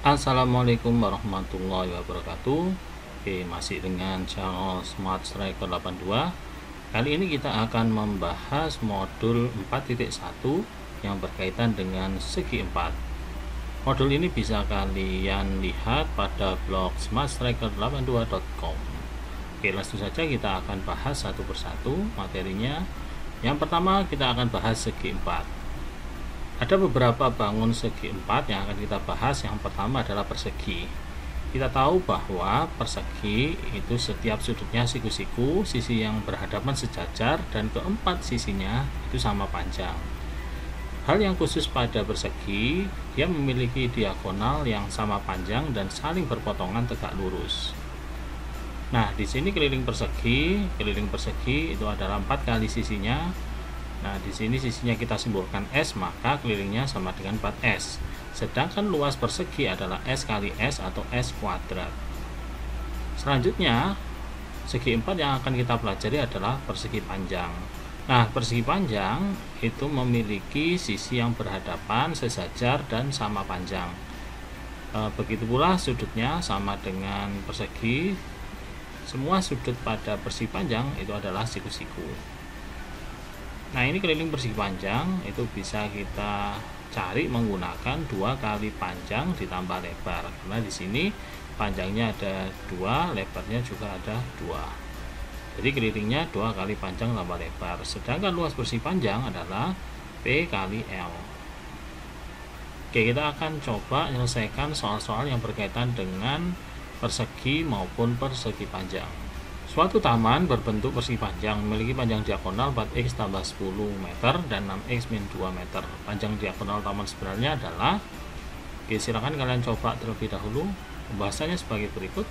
Assalamualaikum warahmatullahi wabarakatuh. Oke, masih dengan channel Smart Striker 82. Kali ini kita akan membahas modul 4.1 yang berkaitan dengan segi 4. Modul ini bisa kalian lihat pada blog smartstriker82.com. Oke, langsung saja kita akan bahas satu persatu materinya. Yang pertama kita akan bahas segi 4. Ada beberapa bangun segi 4 yang akan kita bahas. Yang pertama adalah persegi. Kita tahu bahwa persegi itu setiap sudutnya siku-siku, sisi yang berhadapan sejajar, dan keempat sisinya itu sama panjang. Hal yang khusus pada persegi, dia memiliki diagonal yang sama panjang dan saling berpotongan tegak lurus. Nah, di sini keliling persegi itu adalah 4 kali sisinya. Nah, di sini sisinya kita simbolkan S, maka kelilingnya sama dengan 4S. Sedangkan luas persegi adalah S kali S atau S kuadrat. Selanjutnya, segi 4 yang akan kita pelajari adalah persegi panjang. Nah, persegi panjang itu memiliki sisi yang berhadapan, sejajar, dan sama panjang. Begitu pula sudutnya sama dengan persegi. Semua sudut pada persegi panjang itu adalah siku-siku. Nah, ini keliling persegi panjang itu bisa kita cari menggunakan 2 kali panjang ditambah lebar, karena di sini panjangnya ada 2, lebarnya juga ada 2. Jadi kelilingnya 2 kali panjang tambah lebar. Sedangkan luas persegi panjang adalah P kali L. Oke, kita akan coba menyelesaikan soal-soal yang berkaitan dengan persegi maupun persegi panjang. Suatu taman berbentuk persegi panjang memiliki panjang diagonal 4x tambah 10 meter dan 6x min 2 meter. Panjang diagonal taman sebenarnya adalah, oke, silakan kalian coba terlebih dahulu. Pembahasannya sebagai berikut.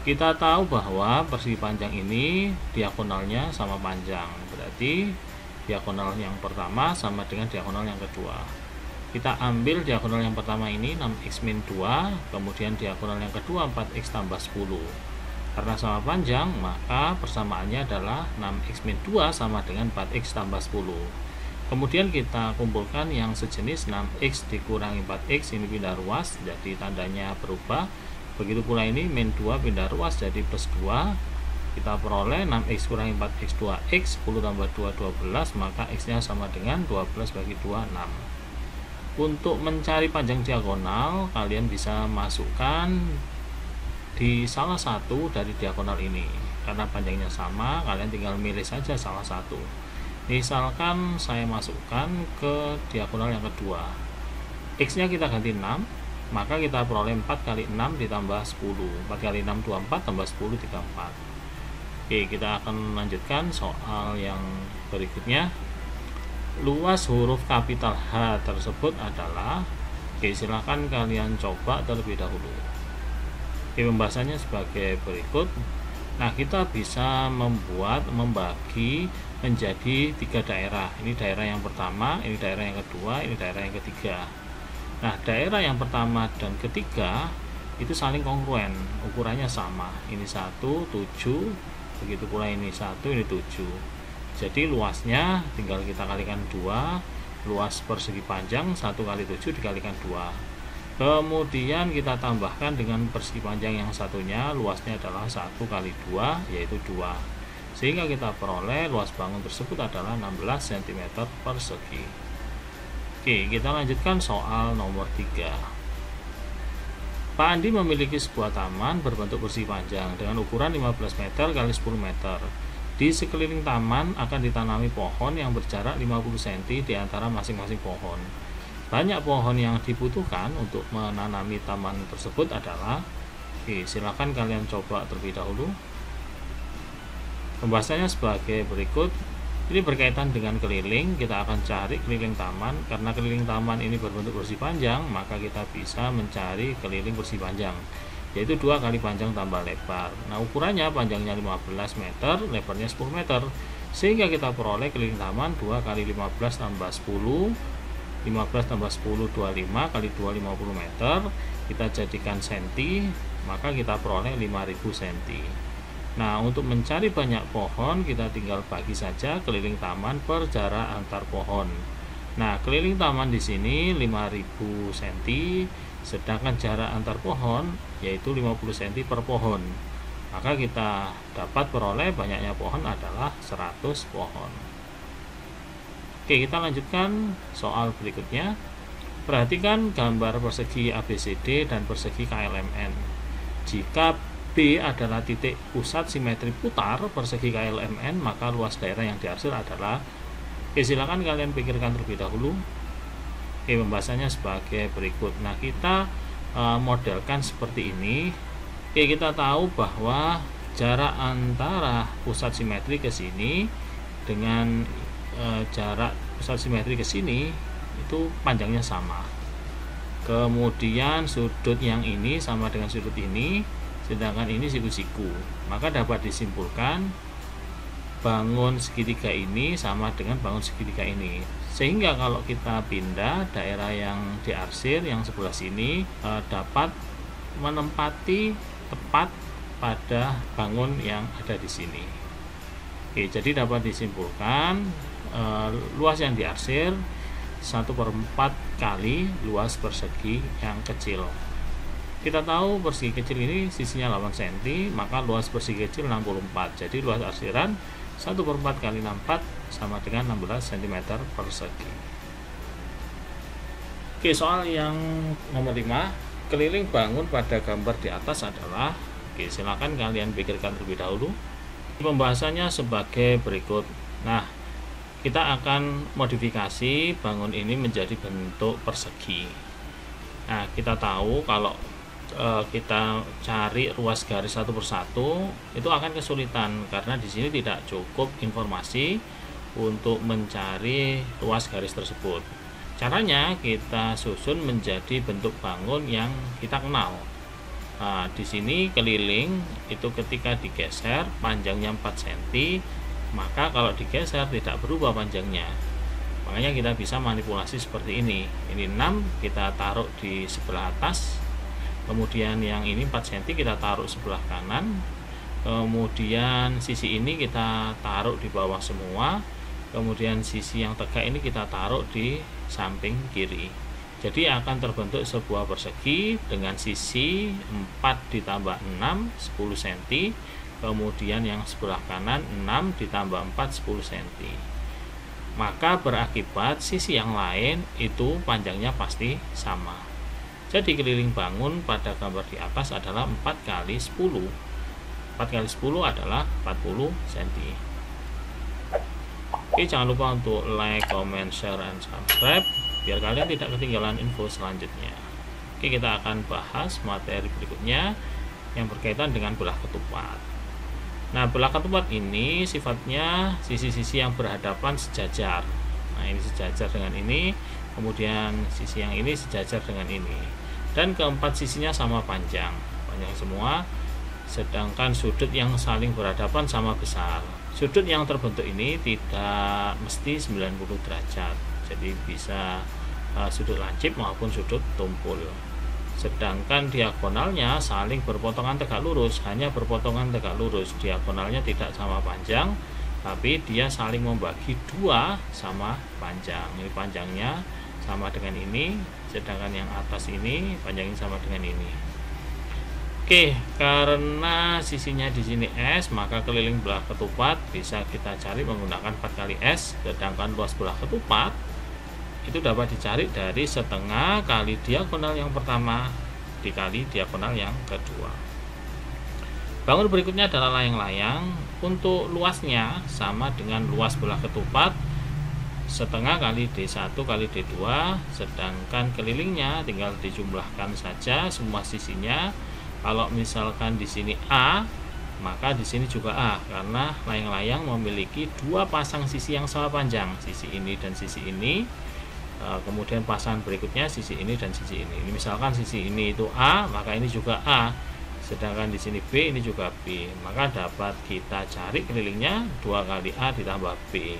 Kita tahu bahwa persegi panjang ini diagonalnya sama panjang, berarti diagonal yang pertama sama dengan diagonal yang kedua. Kita ambil diagonal yang pertama ini 6x min 2, kemudian diagonal yang kedua 4x tambah 10. Karena sama panjang, maka persamaannya adalah 6x min 2 sama dengan 4x tambah 10. Kemudian kita kumpulkan yang sejenis 6x dikurangi 4x, ini pindah ruas, jadi tandanya berubah. Begitu pula ini min 2 pindah ruas jadi plus 2. Kita peroleh 6x kurangi 4x 2x, 10 tambah 2 12, maka x nya sama dengan 12 bagi 2 6. Untuk mencari panjang diagonal, kalian bisa masukkan di salah satu dari diagonal ini. Karena panjangnya sama, kalian tinggal milih saja salah satu. Misalkan saya masukkan ke diagonal yang kedua, x nya kita ganti 6, maka kita peroleh 4 kali 6 ditambah 10. 4 kali 6 24 tambah 10 34. Oke, kita akan melanjutkan soal yang berikutnya. Luas huruf kapital H tersebut adalah, oke, silahkan kalian coba terlebih dahulu. Oke, pembahasannya sebagai berikut. Nah, kita bisa membagi menjadi 3 daerah. Ini daerah yang pertama, ini daerah yang kedua, ini daerah yang ketiga. Nah, daerah yang pertama dan ketiga itu saling kongruen, ukurannya sama. Ini 1, 7, begitu pula ini 1, ini 7. Jadi luasnya tinggal kita kalikan 2. Luas persegi panjang 1 kali 7 dikalikan 2. Kemudian kita tambahkan dengan persegi panjang yang satunya, luasnya adalah 1 kali 2, yaitu 2. Sehingga kita peroleh luas bangun tersebut adalah 16 cm persegi. Oke, kita lanjutkan soal nomor 3. Pak Andi memiliki sebuah taman berbentuk persegi panjang dengan ukuran 15 meter kali 10 meter. Di sekeliling taman akan ditanami pohon yang berjarak 50 cm di antara masing-masing pohon. Banyak pohon yang dibutuhkan untuk menanami taman tersebut adalah, oke, silakan kalian coba terlebih dahulu. Pembahasannya sebagai berikut. Ini berkaitan dengan keliling. Kita akan cari keliling taman. Karena keliling taman ini berbentuk persegi panjang, maka kita bisa mencari keliling persegi panjang, yaitu 2 kali panjang tambah lebar. Nah, ukurannya panjangnya 15 meter, lebarnya 10 meter. Sehingga kita peroleh keliling taman 2 kali 15 tambah 10, 15 tambah 10 25 kali 2 50 meter, kita jadikan senti, maka kita peroleh 5000 cm. Nah, untuk mencari banyak pohon, kita tinggal bagi saja keliling taman per jarak antar pohon. Nah, keliling taman di sini 5000 cm sedangkan jarak antar pohon yaitu 50 cm per pohon. Maka kita dapat peroleh banyaknya pohon adalah 100 pohon. Oke, kita lanjutkan soal berikutnya. Perhatikan gambar persegi ABCD dan persegi KLMN. Jika B adalah titik pusat simetri putar persegi KLMN, maka luas daerah yang diarsir adalah. Oke, silakan kalian pikirkan terlebih dahulu. Oke, pembahasannya sebagai berikut. Nah, kita modelkan seperti ini. Oke, kita tahu bahwa jarak antara pusat simetri ke sini dengan jarak pusat simetri ke sini itu panjangnya sama. Kemudian sudut yang ini sama dengan sudut ini, sedangkan ini siku-siku. Maka dapat disimpulkan bangun segitiga ini sama dengan bangun segitiga ini. Sehingga kalau kita pindah, daerah yang diarsir yang sebelah sini dapat menempati tepat pada bangun yang ada di sini. Oke, jadi dapat disimpulkan luas yang diarsir 1/4 kali luas persegi yang kecil. Kita tahu persegi kecil ini sisinya 8 cm, maka luas persegi kecil 64. Jadi luas arsiran 1/4 kali 64 sama dengan 16 cm persegi. Oke, soal yang nomor 5. Keliling bangun pada gambar di atas adalah. Oke, silakan kalian pikirkan terlebih dahulu. Pembahasannya sebagai berikut. Nah, kita akan modifikasi bangun ini menjadi bentuk persegi. Nah, kita tahu kalau kita cari ruas garis satu persatu itu akan kesulitan karena di sini tidak cukup informasi untuk mencari ruas garis tersebut. Caranya kita susun menjadi bentuk bangun yang kita kenal. Nah, di sini keliling itu ketika digeser panjangnya 4 cm, maka kalau digeser tidak berubah panjangnya. Makanya kita bisa manipulasi seperti ini. Ini 6 kita taruh di sebelah atas, kemudian yang ini 4 cm kita taruh sebelah kanan, kemudian sisi ini kita taruh di bawah semua, kemudian sisi yang tegak ini kita taruh di samping kiri. Jadi akan terbentuk sebuah persegi dengan sisi 4 ditambah 6 10 cm, kemudian yang sebelah kanan 6 ditambah 4 10 cm. Maka berakibat sisi yang lain itu panjangnya pasti sama. Jadi keliling bangun pada gambar di atas adalah 4 kali 10. 4 kali 10 adalah 40 cm. Oke, jangan lupa untuk like, comment, share, and subscribe biar kalian tidak ketinggalan info selanjutnya. Oke, kita akan bahas materi berikutnya yang berkaitan dengan belah ketupat. Nah, belah ketupat ini sifatnya sisi-sisi yang berhadapan sejajar. Nah, ini sejajar dengan ini, kemudian sisi yang ini sejajar dengan ini, dan keempat sisinya sama panjang semua, sedangkan sudut yang saling berhadapan sama besar. Sudut yang terbentuk ini tidak mesti 90 derajat, jadi bisa sudut lancip maupun sudut tumpul. Sedangkan diagonalnya saling berpotongan tegak lurus, hanya berpotongan tegak lurus. Diagonalnya tidak sama panjang, tapi dia saling membagi dua sama panjang. Ini panjangnya sama dengan ini, sedangkan yang atas ini panjangnya sama dengan ini. Oke, karena sisinya di sini S, maka keliling belah ketupat bisa kita cari menggunakan 4 kali S, sedangkan luas belah ketupat itu dapat dicari dari setengah kali diagonal yang pertama dikali diagonal yang kedua. Bangun berikutnya adalah layang-layang. Untuk luasnya sama dengan luas belah ketupat setengah kali D1 kali D2, sedangkan kelilingnya tinggal dijumlahkan saja semua sisinya. Kalau misalkan di sini A, maka di sini juga A, karena layang-layang memiliki dua pasang sisi yang sama panjang, sisi ini dan sisi ini. Kemudian pasangan berikutnya sisi ini dan sisi ini. Ini misalkan sisi ini itu A, maka ini juga A. Sedangkan di sini B, ini juga B. Maka dapat kita cari kelilingnya 2 kali A ditambah B.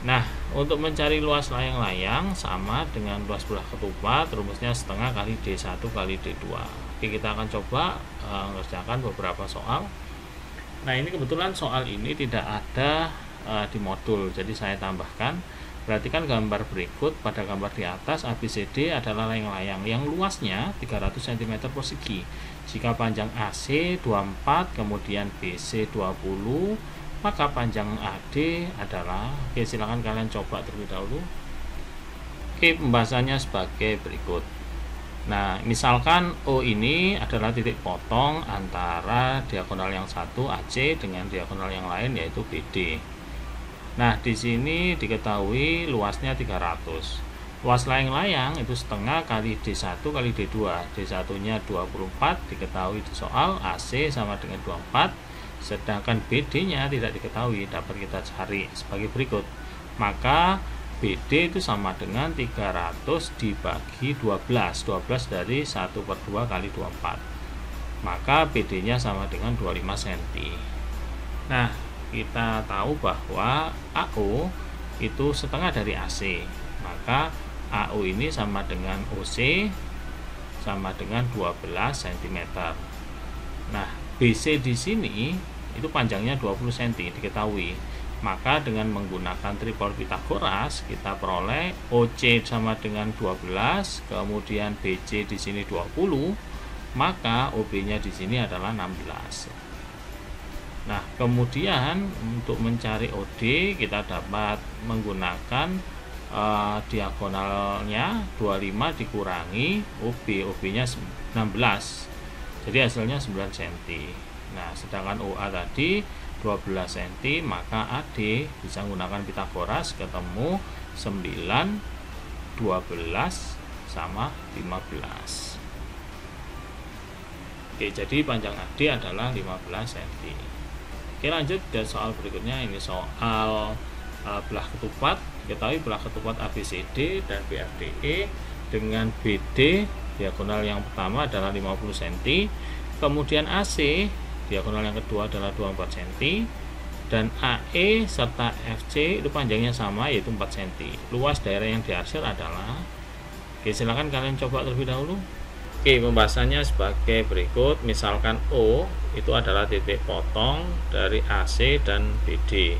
Nah, untuk mencari luas layang-layang sama dengan luas belah ketupat, rumusnya setengah kali D1 kali D2. Oke, kita akan coba mengerjakan beberapa soal. Nah, ini kebetulan soal ini tidak ada di modul, jadi saya tambahkan. Perhatikan gambar berikut. Pada gambar di atas, ABCD adalah layang-layang yang luasnya 300 cm persegi. Jika panjang AC 24, kemudian BC 20, maka panjang AD adalah, oke, silakan kalian coba terlebih dahulu. Oke, pembahasannya sebagai berikut. Nah, misalkan O ini adalah titik potong antara diagonal yang satu AC dengan diagonal yang lain yaitu BD. Nah, di sini diketahui luasnya 300. Luas layang-layang itu setengah kali D1 kali D2. D1-nya 24 diketahui di soal, AC sama dengan 24. Sedangkan BD-nya tidak diketahui, dapat kita cari sebagai berikut. Maka BD itu sama dengan 300 dibagi 12. 12 dari 1/2 kali 24. Maka BD nya sama dengan 25 cm. Nah, kita tahu bahwa AO itu setengah dari AC. Maka AO ini sama dengan OC sama dengan 12 cm. Nah, BC di sini itu panjangnya 20 cm diketahui. Maka dengan menggunakan tripol Pitagoras kita peroleh OC sama dengan 12, kemudian BC di sini 20, maka OB-nya di sini adalah 16. Nah, kemudian untuk mencari OD kita dapat menggunakan diagonalnya 25 dikurangi OB, OB-nya 16. Jadi hasilnya 9 cm. Nah, sedangkan OA tadi 12 cm, maka AD bisa menggunakan Pitagoras, ketemu 9, 12 sama 15. Oke, jadi panjang AD adalah 15 cm. Oke, lanjut ke soal berikutnya. Ini soal belah ketupat. Diketahui belah ketupat ABCD dan BFDE dengan BD diagonal yang pertama adalah 50 cm, kemudian AC diagonal yang kedua adalah 24 cm, dan AE serta FC itu panjangnya sama yaitu 4 cm. Luas daerah yang diarsir adalah, oke, silakan kalian coba terlebih dahulu. Oke, pembahasannya sebagai berikut. Misalkan O itu adalah titik potong dari AC dan BD.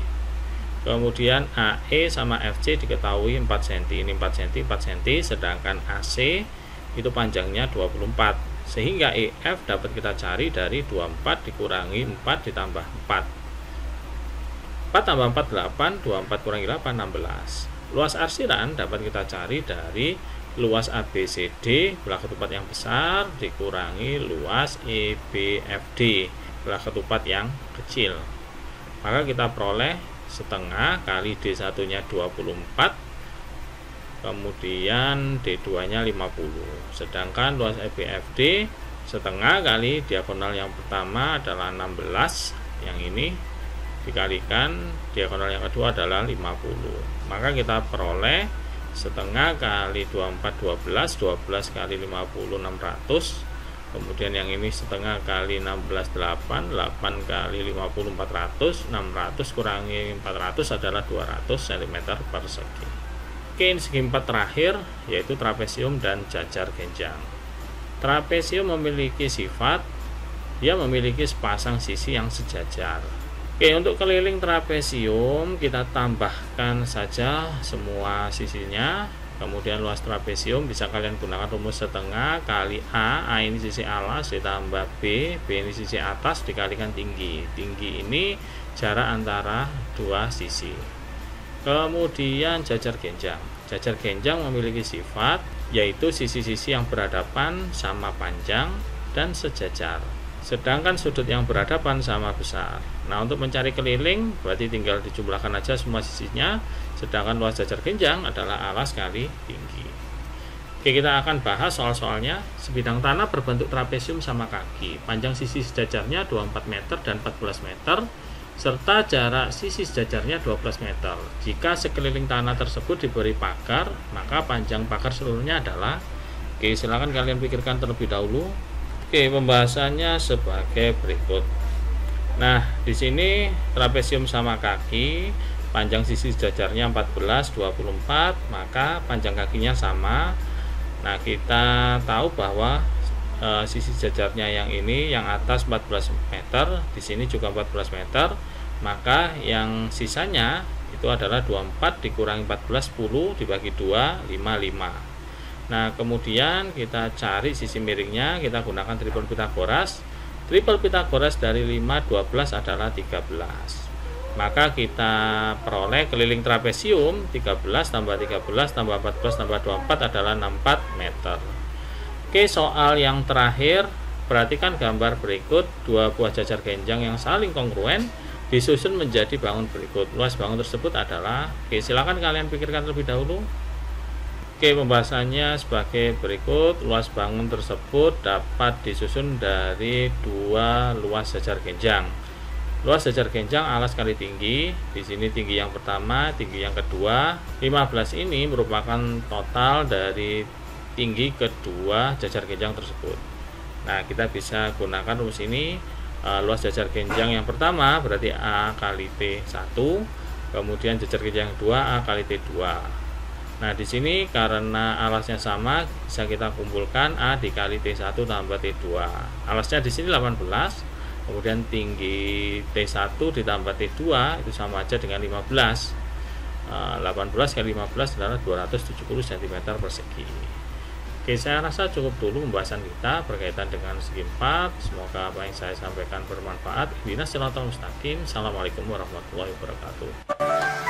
Kemudian AE sama FC diketahui 4 cm, ini 4 cm, 4 cm, sedangkan AC itu panjangnya 24. Sehingga EF dapat kita cari dari 24 dikurangi 4 ditambah 4. 4 tambah 4 8, 24 kurangi 8 16. Luas arsiran dapat kita cari dari luas ABCD belah ketupat yang besar dikurangi luas EBFD belah ketupat yang kecil. Maka kita peroleh setengah kali D1 nya 24, kemudian D2 nya 50. Sedangkan luas EBFD setengah kali diagonal yang pertama adalah 16, yang ini dikalikan diagonal yang kedua adalah 50. Maka kita peroleh setengah kali 24 12, 12 kali 50 600. Kemudian yang ini setengah kali 16 8, 8 kali 50 400, 600 kurangi 400 adalah 200 cm persegi. Oke, ini segi 4 terakhir yaitu trapesium dan jajar genjang. Trapesium memiliki sifat dia memiliki sepasang sisi yang sejajar. Oke, untuk keliling trapesium kita tambahkan saja semua sisinya. Kemudian luas trapesium bisa kalian gunakan rumus setengah kali A ini sisi alas ditambah B ini sisi atas dikalikan tinggi. Tinggi ini jarak antara dua sisi. Kemudian jajar genjang. Jajar genjang memiliki sifat yaitu sisi-sisi yang berhadapan sama panjang dan sejajar. Sedangkan sudut yang berhadapan sama besar. Nah, untuk mencari keliling berarti tinggal dijumlahkan aja semua sisinya. Sedangkan luas jajar genjang adalah alas kali tinggi. Oke, kita akan bahas soal-soalnya. Sebidang tanah berbentuk trapesium sama kaki. Panjang sisi sejajarnya 24 meter dan 14 meter. Serta jarak sisi sejajarnya 12 meter. Jika sekeliling tanah tersebut diberi pagar, maka panjang pagar seluruhnya adalah, oke, silakan kalian pikirkan terlebih dahulu. Oke, pembahasannya sebagai berikut. Nah, di sini trapesium sama kaki, panjang sisi sejajarnya 14 24, maka panjang kakinya sama. Nah, kita tahu bahwa sisi sejajarnya yang ini yang atas 14 meter, di sini juga 14 meter, maka yang sisanya itu adalah 24 dikurangi 14, 10 dibagi 2, 55. Nah, kemudian kita cari sisi miringnya, kita gunakan triple Pitagoras. Triple Pitagoras dari 5, 12 adalah 13. Maka kita peroleh keliling trapesium 13 tambah 13 tambah 14 tambah 24 adalah 64 meter. Oke, soal yang terakhir, perhatikan gambar berikut. Dua buah jajar genjang yang saling kongruen disusun menjadi bangun berikut. Luas bangun tersebut adalah, oke, silakan kalian pikirkan terlebih dahulu. Oke, pembahasannya sebagai berikut. Luas bangun tersebut dapat disusun dari dua luas jajar genjang. Luas jajar genjang alas kali tinggi. Di sini tinggi yang pertama, tinggi yang kedua. 15 ini merupakan total dari tinggi kedua jajar genjang tersebut. Nah, kita bisa gunakan rumus ini. Luas jajar genjang yang pertama berarti A kali T1. Kemudian jajar genjang yang kedua A kali T2. Nah, di sini karena alasnya sama, bisa kita kumpulkan A dikali T1 tambah T2. Alasnya di sini 18, kemudian tinggi T1 ditambah T2 itu sama aja dengan 15. 18 kali 15 adalah 270 cm persegi. Oke, saya rasa cukup dulu pembahasan kita berkaitan dengan segi 4. Semoga apa yang saya sampaikan bermanfaat. Ihdinas siratal mustaqim. Assalamualaikum warahmatullahi wabarakatuh.